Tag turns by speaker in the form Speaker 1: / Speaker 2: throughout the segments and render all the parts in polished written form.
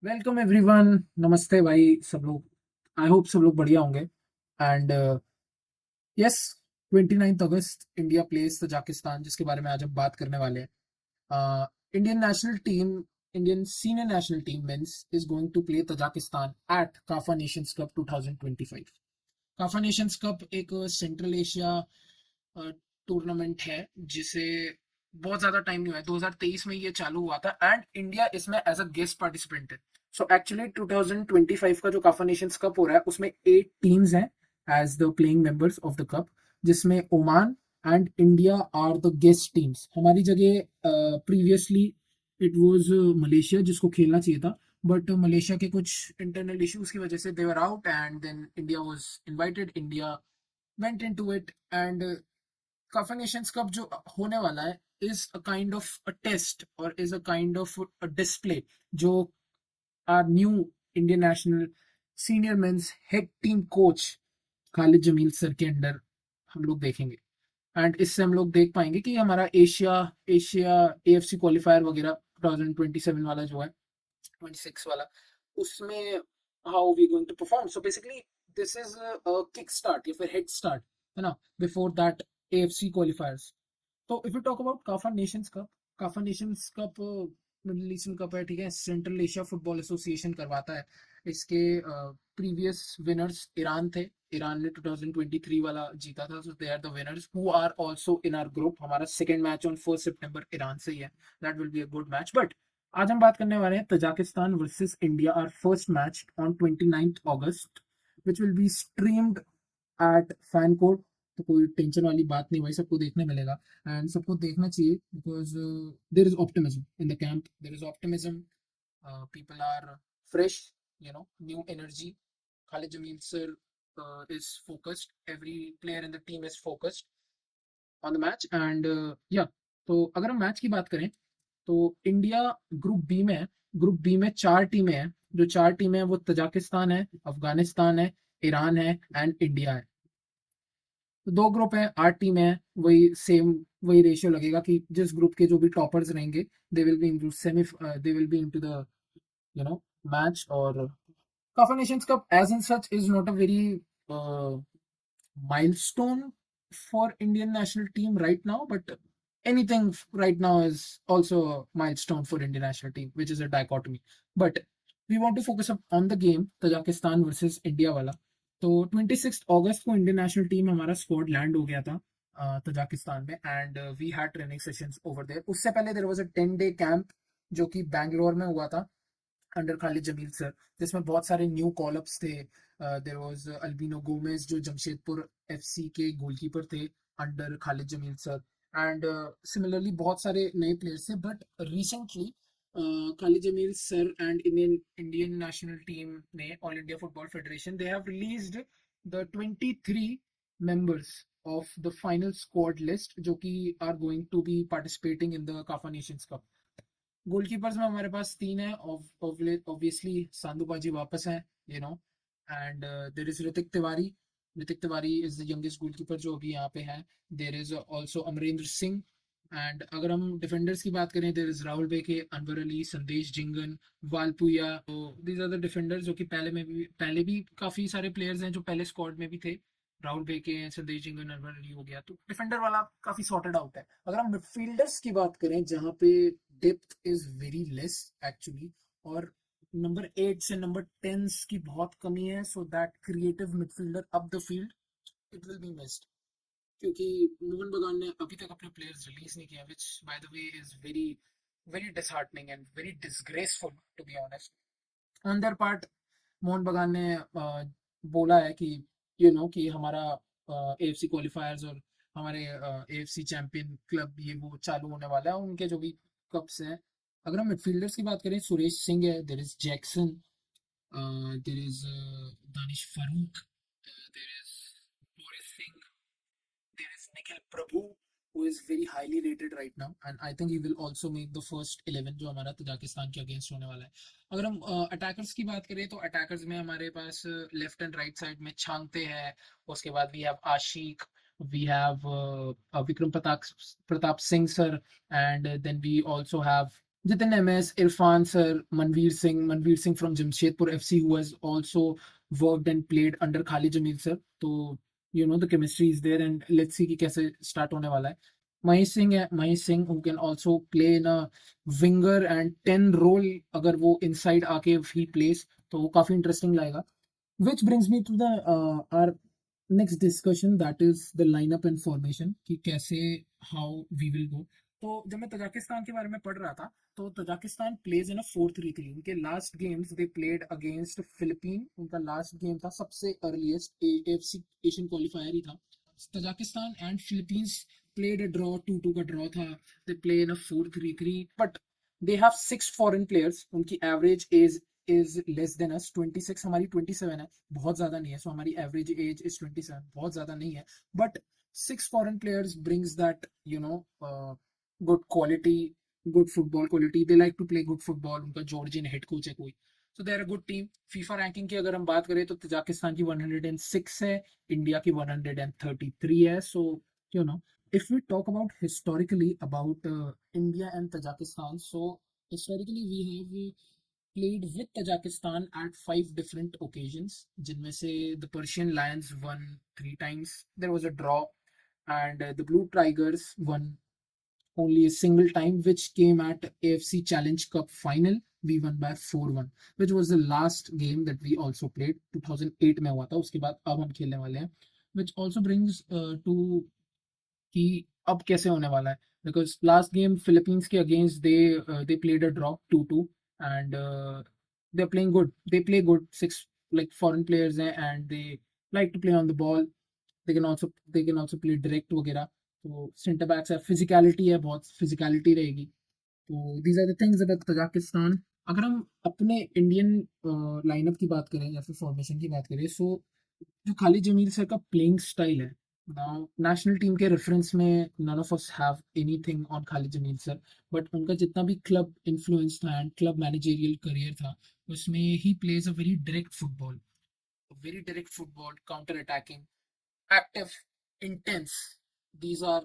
Speaker 1: Welcome everyone. नमस्ते भाई सब लोग। आई होप सब लोग बढ़िया होंगे। And yes, 29 August India plays Tajikistan, जिसके बारे में आज हम बात करने वाले हैं। Indian national team, Indian senior national team men's is going to play Tajikistan at CAFA Nations Cup 2025। CAFA Nations Cup एक सेंट्रल एशिया टूर्नामेंट है जिसे बहुत ज्यादा टाइम नहीं हुआ है, 2023 में ये चालू हुआ था एंड इंडिया इसमें एज अ गेस्ट पार्टिसिपेंट है। सो एक्चुअली 2025 का जो काफा नेशंस कप हो रहा है उसमें 8 टीम्स हैं as the playing members of the cup, जिसमें Oman and India are the guest teams. हमारी जगह प्रीवियसली इट वाज मलेशिया जिसको खेलना चाहिए था, बट मलेशिया के कुछ इंटरनल इश्यूज की वजह से they were out and then India was invited. India went into it and CAFA Nations Cup जो होने वाला है is a kind of a test और is a kind of a display जो are new Indian national senior men's head team coach Khalid Jamil sir के under हम लोग देखेंगे। एंड इससे हम लोग देख पाएंगे कि हमारा एशिया एशिया एएफसी क्वालिफायर वगैरह 2027 वाला जो है, 26 वाला, उसमें how we going to perform. So basically this is a kick start या फिर हेड स्टार्ट, है ना, बिफोर दैट एएफसी क्वालिफायर्स। तो if you talk about CAFA Nations Cup middle eastern cup है, ठीक है, सेंट्रल एशिया फुटबॉल एसोसिएशन करवाता है। इसके प्रीवियस विनर्स ईरान थे। ईरान ने 2023 वाला जीता था, so they are the winners who are also in our group. हमारा सेकंड मैच ऑन 1 सितंबर ईरान से ही है। That will be a good match. But आज हम बात करने वाले हैं Tajikistan versus India, our first match on 29 August, which will be streamed at FanCode. तो कोई टेंशन वाली बात नहीं भाई, सबको देखने मिलेगा एंड सबको देखना चाहिए because there is optimism in the camp, there is optimism, people are fresh, you know, new energy. Khalid Jamil sir is focused, every player in the team is focused on the match and yeah। तो अगर हम match की बात करें तो India group B में है। Group B में 4 टीमें हैं। जो 4 टीमें हैं वो तजाकिस्तान है, अफगानिस्तान है, ईरान है एंड इंडिया है। तो 2 ग्रुप हैं, 8 टीमें हैं, वही सेम वही रेशियो लगेगा कि जिस ग्रुप के जो भी टॉपर्स रहेंगे they will be into semi, they will be into the you know match. और CAFA Nations Cup as in such is not a very milestone for Indian national team right now, but anything right now is also a milestone for Indian national team, which is a dichotomy. But we want to focus on the game Tajikistan versus India वाला। तो 26 अगस्त को Indian national team हमारा squad land हो गया था Tajikistan में and we had training sessions over there. उससे पहले there was a 10 day camp जो कि बैंगलोर में हुआ था अंडर खालिद जमील सर, जिसमें बहुत सारे न्यू कॉलअप्स थे। देयर वाज अल्बिनो गोमेज जो जमशेदपुर एफसी के गोलकीपर थे under Khalid Jamil sir. And similarly बहुत सारे नए प्लेयर्स थे, but recently Khalid Jamil sir and Indian Indian national team ने, all India football federation, they have released the 23 members of the final squad list जो कि are going to be participating in the CAFA Nations Cup. Goalkeepers में हमारे पास 3 है। Obviously Sandhu paaji वापस हैं, you know, and there is Hrithik Tiwari. Hrithik Tiwari is the youngest goalkeeper जो अभी यहाँ पे है। There is also Amrinder Singh. And अगर हम डिफेंडर्स की बात करें, देयर इज राहुल बेके, अनवर अली, संदेश जिंगन, वालपुया। तो दीज आर द डिफेंडर्स जो कि पहले भी काफी सारे प्लेयर्स हैं जो पहले स्क्वाड में भी थे। राहुल बेके, संदेश जिंगन, अनवर अली हो गया, तो डिफेंडर वाला काफी सॉर्टेड आउट है। अगर हम मिडफील्डर्स की बात करें जहाँ पे depth is very less actually, और नंबर 8 से नंबर 10 की बहुत कमी है, so that creative midfielder up the field it will be missed, क्योंकि मोहन बगान ने अभी तक अपने प्लेयर्स रिलीज नहीं किया, which by the way is very very disheartening and very disgraceful to be honest on their part. Mohun Bagan ने बोला है कि कि हमारा एएफसी क्वालिफायर्स और हमारे एएफसी चैंपियन क्लब ये वो चालू होने वाला है, उनके जो भी कप्स हैं। अगर हम मिडफील्डर्स की बात करें, सुरेश सिंह है, there is Jackson, there is Danish Farooq, there is Boris Singh, there is Nikhil Prabhu, who is very highly rated right now, and I think he will also make the first 11 जो हमारा तजाकिस्तान के अगेंस्ट होने वाला है। अगर हम अटैकर्स की बात करें तो अटैकर्स में हमारे पास लेफ्ट एंड राइट साइड में छांगते हैं। उसके बाद we have Ashique, we have Vikram Pratap Singh sir, and then we also have Jitin MS, Irfan sir, Manveer Singh from Jamshedpur FC, who has also worked and played under Khalid Jamil sir. तो the chemistry is there, and let's see कि कैसे start होने वाला है. Mahesh Singh who can also play in a winger and 10 role अगर वो inside आके if he plays तो वो काफी interesting लगेगा. Which brings me to the our next discussion, that is the lineup and formation कि कैसे how we will go. तो जब मैं तजाकिस्तान के बारे में पढ़ रहा था तो तजाकिस्तान प्लेज इन अ 4-3-3. उनके last games they played against Philippine. उनका लास्ट गेम था सबसे अर्लीस्ट एएफसी एशियन क्वालिफायर ही था. Tajikistan and Philippines played a draw, 2-2 का ड्रॉ था. They play in a 4-3-3 but they have 6 foreign players. उनकी average age is less than us 26. हमारी 27 है, बहुत ज्यादा नहीं है. सो हमारी एवरेज एज इज 27, बहुत ज्यादा नहीं है. But 6 foreign players brings that good quality, good football quality. They like to play good football. उनका जॉर्जियन हेड कोच है कोई. So they are a good team. FIFA ranking की अगर हम बात करें तो तजाकिस्तान की 106 है, इंडिया की 133 है. So you know if we talk about historically about India and Tajikistan, so historically we have played with Tajikistan at 5 different occasions. जिनमें से the Persian Lions won 3 times. There was a draw, and the Blue Tigers won only a single time, which came at AFC Challenge Cup final. We won by 4-1, which was the last game that we also played. 2008 में हुआ था. उसके बाद अब हम खेलने वाले हैं. Which also brings to कि अब कैसे होने वाला है. बिकॉज लास्ट गेम फिलीपींस के अगेंस्ट they played a draw 2-2 and they playing good. They play good. 6 like foreign players हैं and they like to play on the ball. They can also play direct वगैरह. तो centre backs है, physicality है, बहुत physicality रहेगी. तो these are the things about Tajikistan. अगर हम अपने इंडियन लाइनअप की बात करें या फिर फॉर्मेशन की बात करें, सो जो खालिद जमील सर का प्लेइंग स्टाइल है. नाउ नेशनल टीम के रेफरेंस में none of us have anything on Khalid Jamil sir. But उनका जितना भी क्लब इन्फ्लुएंस था एंड क्लब मैनेजरियल करियर था, उसमें ही plays a very direct football, counter attacking, active, intense. These are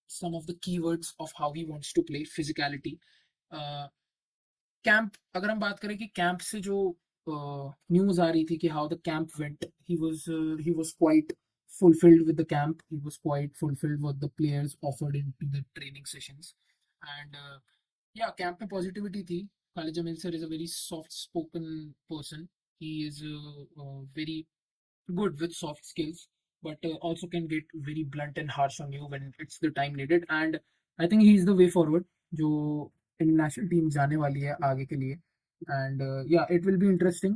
Speaker 1: some of the keywords of how he wants to play. Physicality. Camp अगर हम बात करें कि कैंप से जो न्यूज आ रही थी कि how the camp went, he was quite fulfilled with the camp. He was quite fulfilled what the players offered into the training sessions. And yeah, camp में पॉजिटिविटी थी. Khalid Jamil sir is a very soft spoken person. He is very good with soft skills, but also can get very blunt and harsh on you when it's the time needed. And I think he is the way forward जो international team जाने वाली है आगे के लिए. And या it will be interesting.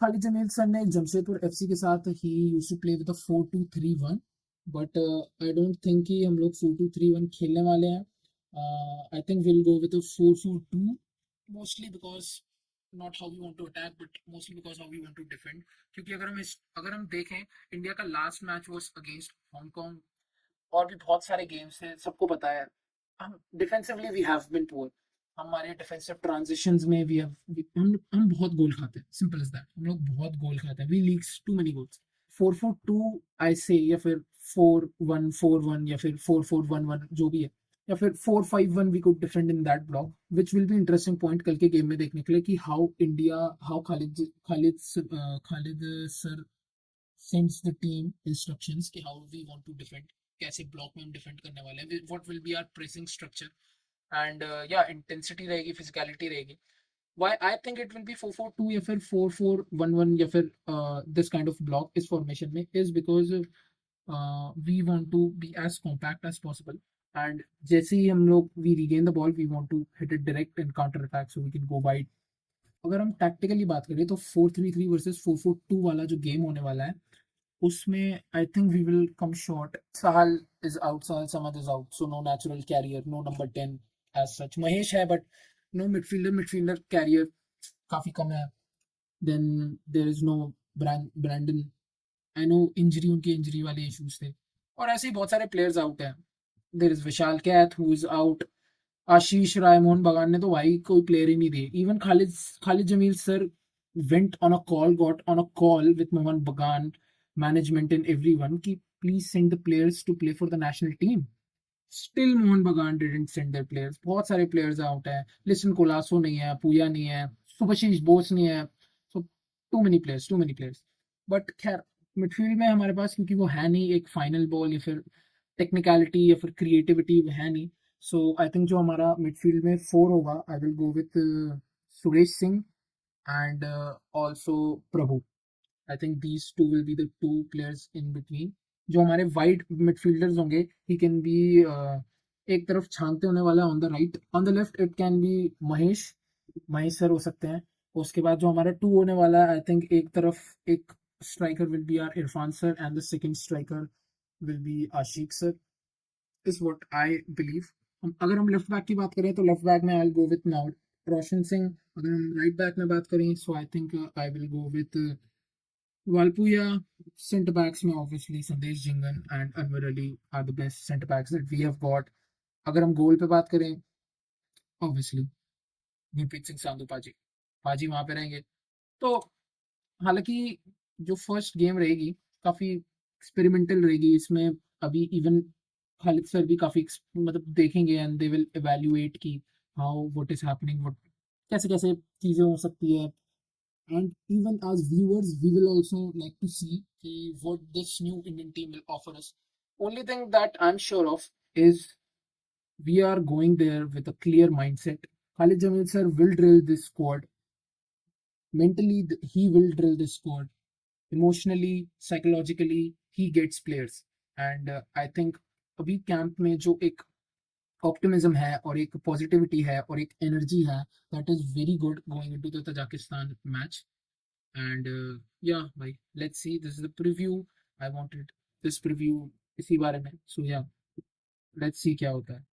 Speaker 1: Khalid Jamil sir ने Jamshedpur FC के साथ ही used to play with 4-2-3-1. But I don't think कि हम लोग 4-2-3-1 खेलने वाले हैं. I think will go with 4-4-2, mostly because not how we want to attack but mostly because how we want to defend. क्योंकि अगर हम देखें, इंडिया का last match was against Hong Kong. और भी बहुत सारे गेम्स हैं, सबको पता है. हम defensively we have been poor. हमारे डिफेंसिव ट्रांजिशंस में वी हैव हम बहुत गोल खाते हैं. Simple is that. हम लोग बहुत गोल खाते हैं. We leaks too many goals. 4-4-2 I say, या फिर 4-1-4-1, या फिर 4-4-1-1, जो भी है, या फिर 4-5-1 we could defend in that block. Which will be interesting point कल के गेम में देखने के लिए कि how Khalid sir sends the team instructions कि how we want to defend, कैसे ब्लॉक में हम डिफेंड करने वाले हैं, what will be our pressing structure. And yeah, intensity रहेगी, physicality रहेगी. Why I think it will be 4-4-2 या फिर 4-4-1-1 या फिर this kind of block इस formation में is because we want to be as compact as possible. And जैसे ही हम लोग we regain the ball, we want to hit it direct and counter attack so we can go wide. अगर हम tactically बात करें तो 4-3-3 versus 4-4-2 वाला जो गेम होने वाला है, उसमें I think we will come short. Sahal Samad is out, so no natural carrier, no number 10 as such. Mahesh है but no midfielder carrier काफी कम है. Then there is no Brandon. I know उनके injury वाले issues थे, और ऐसे ही बहुत सारे प्लेयर्स आउट हैं. There is Vishal Kaith who is out. Ashish Rai, Mohun Bagan ने तो भाई कोई प्लेयर ही नहीं दिए. Even Khalid Jamil sir went on a call, got on a call with Mohan Bagan management and everyone कि please send the players to play for the national team. Still Mohan बगान didn't send their players, बहुत सारे players out हैं, listen Colaco नहीं है, पूया नहीं है, सुभाशीष बोस नहीं है, सो टू मेनी प्लेयर्स। बट खैर मिडफील्ड में हमारे पास क्योंकि वो है नहीं एक फाइनल बॉल या फिर टेक्निकलिटी या फिर क्रिएटिविटी है नहीं, सो आई थिंक जो हमारा मिडफील्ड में फोर होगा, आई will go with Suresh Singh and also Prabhu. I think these two will be the two players in between. जो हमारे वाइड मिडफील्डर्स होंगे, ही कैन बी एक तरफ छानते होने वाला on the right, on the left it can be Mahesh, Mahesh sir हो सकते हैं। उसके बाद जो हमारा टू होने वाला है, आई थिंक एक तरफ एक striker will be are Irfan sir and the second striker will be Ashique sir, is what I believe. अगर हम लेफ्ट बैक की बात करें तो लेफ्ट बैक में I will go with now Roshan Singh. अगर हम राइट बैक में बात करें so I think I will go with Valpuya. Centre backs में obviously Sandesh Jingan and Anwar Ali are the best centre backs that we have got. अगर हम गोल पे बात करें obviously गुरप्रीत सिंह संधू पाजी, पाजी वहां पे रहेंगे। तो हालांकि जो फर्स्ट गेम रहेगी काफी एक्सपेरिमेंटल रहेगी, इसमें अभी इवन खालिद सर भी काफी मतलब देखेंगे एंड दे विल इवैल्यूएट की how what is happening, what कैसे कैसे चीजें हो सकती है। And even as viewers, we will also like to see what this new Indian team will offer us. Only thing that I'm sure of is we are going there with a clear mindset. Khalid Jamil sir will drill this squad. Mentally, he will drill this squad. Emotionally, psychologically, he gets players. And I think अभी camp में जो एक optimism है और एक positivity है और एक एनर्जी है, that is very good going into the Tajikistan match. And yeah भाई, let's see, this is the preview, I wanted this preview इसी बारे में, so yeah, let's see क्या होता है।